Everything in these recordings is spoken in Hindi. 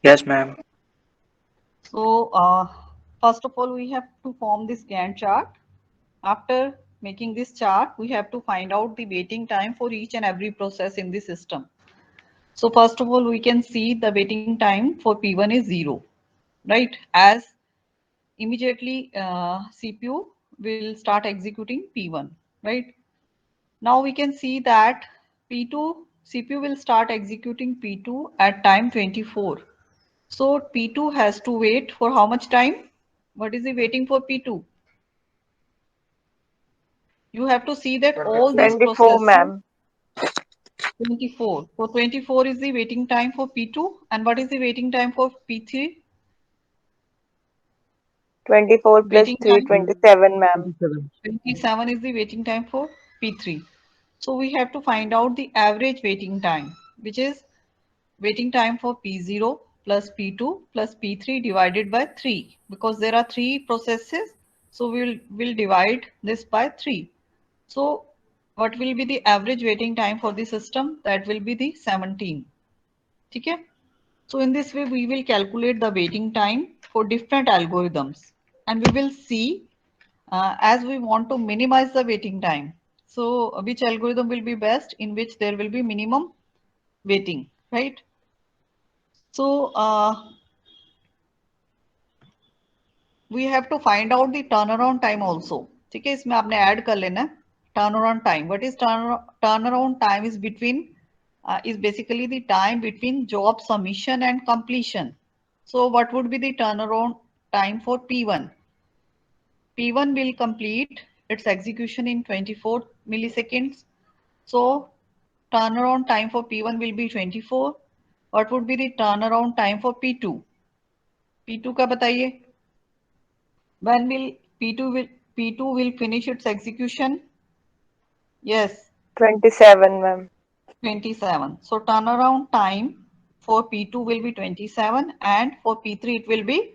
Yes, ma'am. So first of all, we have to form this Gantt chart. After making this chart, we have to find out the waiting time for each and every process in the system. So first of all, we can see the waiting time for P1 is 0, right? As immediately CPU will start executing P1, right? Now we can see that P2 CPU will start executing P2 at time 24. So P2 has to wait for how much time? What is he waiting for P2? You have to see that all these 24, processes ma'am. 24. So 24 is the waiting time for P2 and what is the waiting time for P3? 24 plus Waiting 3, time 27, ma'am. 27. 27 is the waiting time for P3. So we have to find out the average waiting time, which is waiting time for P0 plus P2 plus P3 divided by 3 because there are three processes. So we'll divide this by 3. So what will be the average waiting time for the system? That will be the 17. Okay? So in this way, we will calculate the waiting time for different algorithms and we will see as we want to minimize the waiting time. So which algorithm will be best in which there will be minimum waiting, right? So we have to find out the turnaround time also. ठीक है इसमें आपने ऐड कर लेना turnaround time. What is turnaround time is between is basically the time between job submission and completion. So what would be the turnaround time for P1? P1 will complete its execution in 24 milliseconds. So turnaround time for P1 will be 24. What would be the turnaround time for P2? P2 का बताइए. When will P2 will finish its execution? Yes, 27, ma'am. 27. So turnaround time for P2 will be 27 and for P3 it will be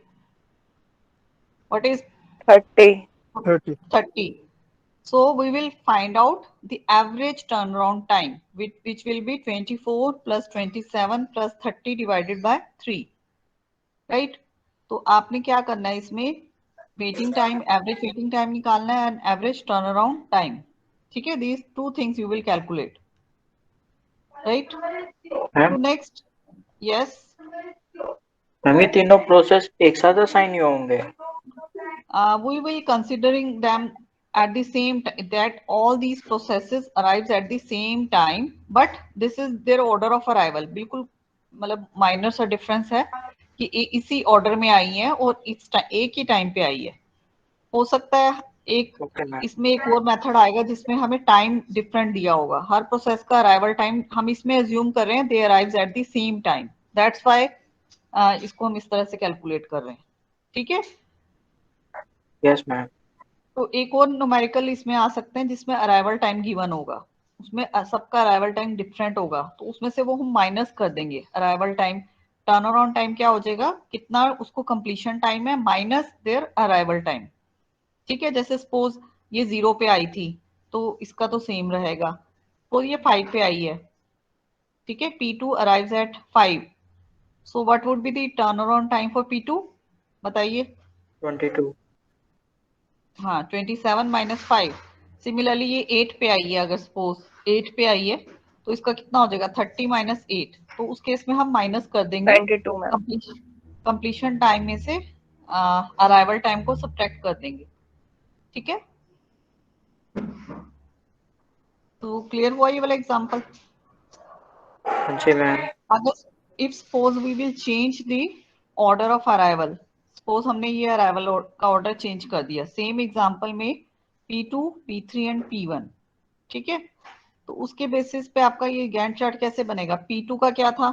what is 30. 30. 30. So we will find out the average turnaround time which will be 24 plus 27 plus 30 divided by 3. Right तो आपने क्या करना है इसमें waiting time average waiting time निकालना है and average turn around time ठीक है these two things you will calculate right ma'am, तो नेक्स्ट यस मैम ये तीनों प्रोसेस एक साथ असाइन ही होंगे? we will considering them at the same time that all these processes arrives at the same time but this is their order of arrival बिल्कुल मतलब माइनर सा डिफरेंस है कि इसी ऑर्डर में आई है और एक ही टाइम पे आई है हो सकता है एक ओके मैम. इसमें एक और मेथड आएगा जिसमें हमें टाइम डिफरेंट दिया होगा हर प्रोसेस का अराइवल टाइम हम इसमें अज्यूम कर रहे हैं they arrives at the same time that's why इसको हम इस तरह से कैलकुलेट कर रहे हैं ठीक है यस मैम. तो एक और न्यूमेरिकल इसमें आ सकते हैं जिसमें अराइवल टाइम गिवन होगा उसमें सबका अराइवल टाइम डिफरेंट होगा तो उसमें से वो हम माइनस कर देंगे arrival time turn around time क्या हो जाएगा कितना उसको कंप्लीशन टाइम है माइनस देयर अराइवल टाइम ठीक है जैसे सपोज ये 0 पे आई थी तो इसका तो सेम रहेगा और ये 5 पे आई है ठीक है P2 arrives eight 5 so what would be the turn around time for P2 बताइए 22. हाँ 27 माइनस 5 सिमिलरली ये 8 पे आई है अगर सपोज 8 पे आई है तो इसका कितना हो जाएगा 30 माइनस 8 तो उस केस में हम माइनस कर देंगे 22, ma'am. कंप्लीशन टाइम में से अराइवल टाइम को सब्ट्रैक्ट कर देंगे ठीक है तो क्लियर हुआ ये वाला एग्जांपल जी मैम. अगर if suppose we will change the order of arrival suppose हमने ये अराइवल का ऑर्डर चेंज कर दिया सेम एग्जांपल में P2 P3 एंड P1 ठीक है तो उसके बेसिस पे आपका ये गैंट चार्ट कैसे बनेगा P2 का क्या था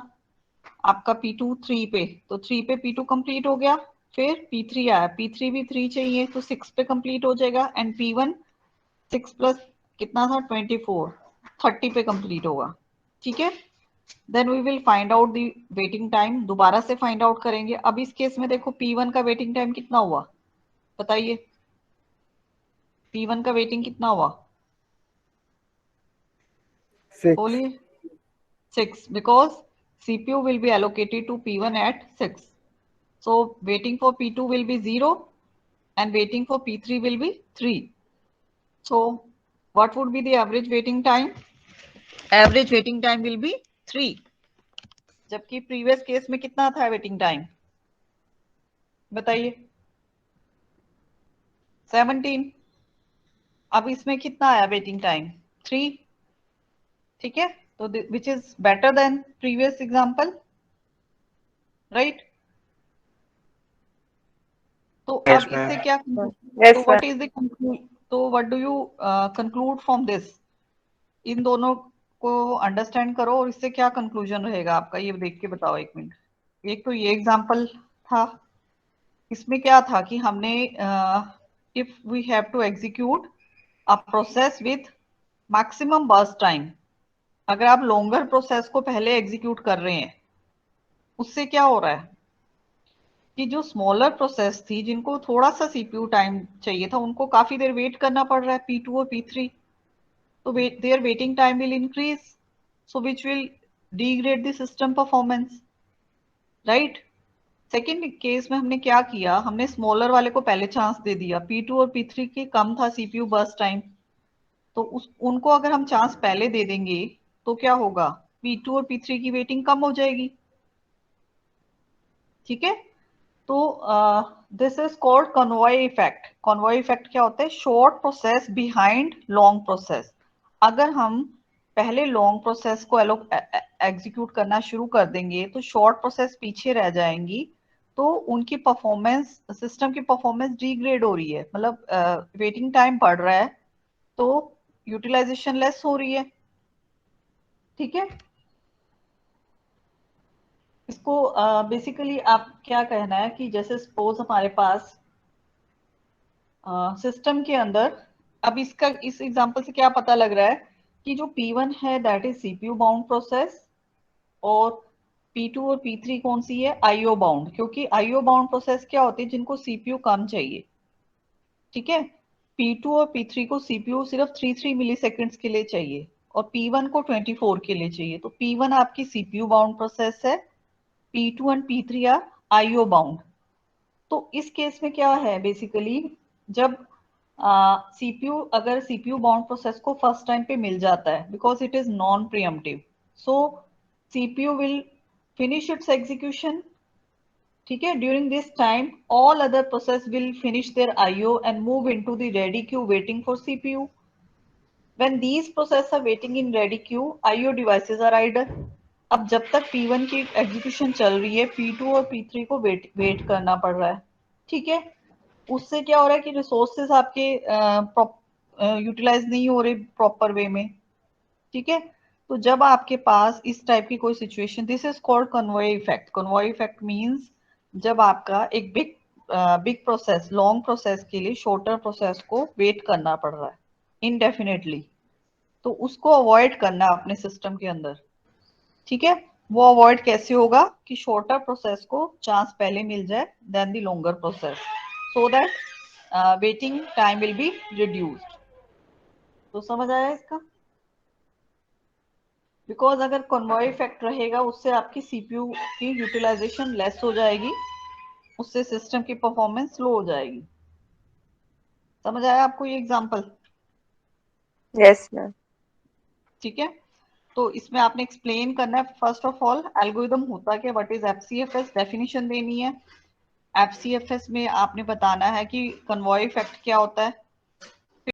आपका P2 3 पे तो 3 पे P2 कंप्लीट हो गया फिर P3 आया P3 भी 3 चाहिए तो 6 पे कंप्लीट हो जाएगा एंड P1 6 प्लस कितना था 24 30 पे कंप्लीट होगा ठीक है then we will find out the waiting time दोबारा से फाइंड आउट करेंगे अब इस केस में देखो P1 का वेटिंग टाइम कितना हुआ बताइए P1 का वेटिंग कितना हुआ 6. बोलिए 6 because CPU will be allocated to P1 at 6. So waiting for P2 will be 0 and waiting for P3 will be 3. So what would be the average waiting time? Average waiting time will be 3. जबकि previous case में कितना था waiting time? बताइए 17. अब इसमें कितना आया waiting time? 3. ठीक है, तो which is better than previous example, right? तो Yes, अब ma'am. इससे क्या Yes, तो what is the तो what do you conclude from this? इन दोनों को अंडरस्टैंड करो और इससे क्या कंक्लूजन रहेगा आपका, ये देख के बताओ एक मिनट. एक तो ये एग्जांपल था, इसमें क्या था कि हमने if we have to execute a process with maximum burst time, अगर आप लॉन्गर प्रोसेस को पहले एग्जीक्यूट कर रहे हैं, उससे क्या हो रहा है कि जो स्मॉलर प्रोसेस थी जिनको थोड़ा सा सीपीयू टाइम चाहिए था, उनको काफी देर वेट करना पड़ रहा है, P2 और P3. So their waiting time will increase, so which will degrade the system performance, right? Second case में हमने क्या किया, हमने स्मॉलर वाले को पहले चांस दे दिया, P2 और P3 के कम था सीपीयू बर्स्ट टाइम, तो उनको अगर हम चांस पहले दे देंगे तो क्या होगा, P2 और P3 की वेटिंग कम हो जाएगी. ठीक है, तो this is called convoy effect. Convoy effect क्या होता है, short process behind long process. अगर हम पहले लॉन्ग प्रोसेस को एग्जीक्यूट करना शुरू कर देंगे तो शॉर्ट प्रोसेस पीछे रह जाएंगी, तो उनकी परफॉर्मेंस, सिस्टम की परफॉर्मेंस डिग्रेड हो रही है, मतलब वेटिंग टाइम बढ़ रहा है तो यूटिलाइजेशन लेस हो रही है. ठीक है, इसको बेसिकली आप क्या कहना है कि जैसे सपोज हमारे पास सिस्टम के अंदर, अब इसका इस एग्जांपल से क्या पता लग रहा है कि जो P1 है that is CPU bound process और P2 और P3 कौन सी है, आईओ बाउंड. क्योंकि आईओ बाउंड प्रोसेस क्या होती है, जिनको सीपीयू कम चाहिए. ठीक है, P2 और P3 को सीपीयू सिर्फ 3 मिली सेकेंड्स के लिए चाहिए और P1 को 24 के लिए चाहिए. तो P1 आपकी सीपीयू बाउंड प्रोसेस है, P2 and P3 are IO bound. तो इस केस में क्या है बेसिकली, जब सीपीयू अगर सीपीयू बाउंड प्रोसेस को फर्स्ट टाइम पे मिल जाता है because it is non preemptive, so CPU will finish its execution. ठीक है, during this time all other process will finish their IO and move into the ready queue waiting for CPU. When these processes are waiting in ready queue, IO devices are idle. अब जब तक P1 की एग्जीक्यूशन चल रही है, P2 और P3 को वेट करना पड़ रहा है. ठीक है, उससे क्या हो रहा है कि रिसोर्सेज आपके यूटिलाइज नहीं हो रहे प्रॉपर वे में. ठीक है, तो जब आपके पास इस टाइप की कोई situation, this is called convoy effect. Convoy effect means जब आपका एक बिग प्रोसेस लॉन्ग प्रोसेस के लिए शॉर्टर प्रोसेस को वेट करना पड़ रहा है इनडेफिनेटली, तो उसको अवॉइड करना अपने सिस्टम के अंदर. ठीक है, वो अवॉइड कैसे होगा कि शॉर्टर प्रोसेस को चांस पहले मिल जाए then the longer process, so that waiting time will be reduced. तो समझ आया इसका, बिकॉज अगर कन्वॉय इफेक्ट रहेगा उससे आपकी सीपीयू की यूटिलाइजेशन लेस हो जाएगी, उससे सिस्टम की परफॉर्मेंस स्लो हो जाएगी. समझ आया आपको ये एग्जांपल? Yes, ma'am. ठीक है, तो इसमें आपने एक्सप्लेन करना है फर्स्ट ऑफ ऑल एल्गोरिदम होता क्या, व्हाट इज एफसीएफएस, डेफिनेशन देनी है. एफसीएफएस में आपने बताना है कि कन्वॉय इफेक्ट क्या होता है,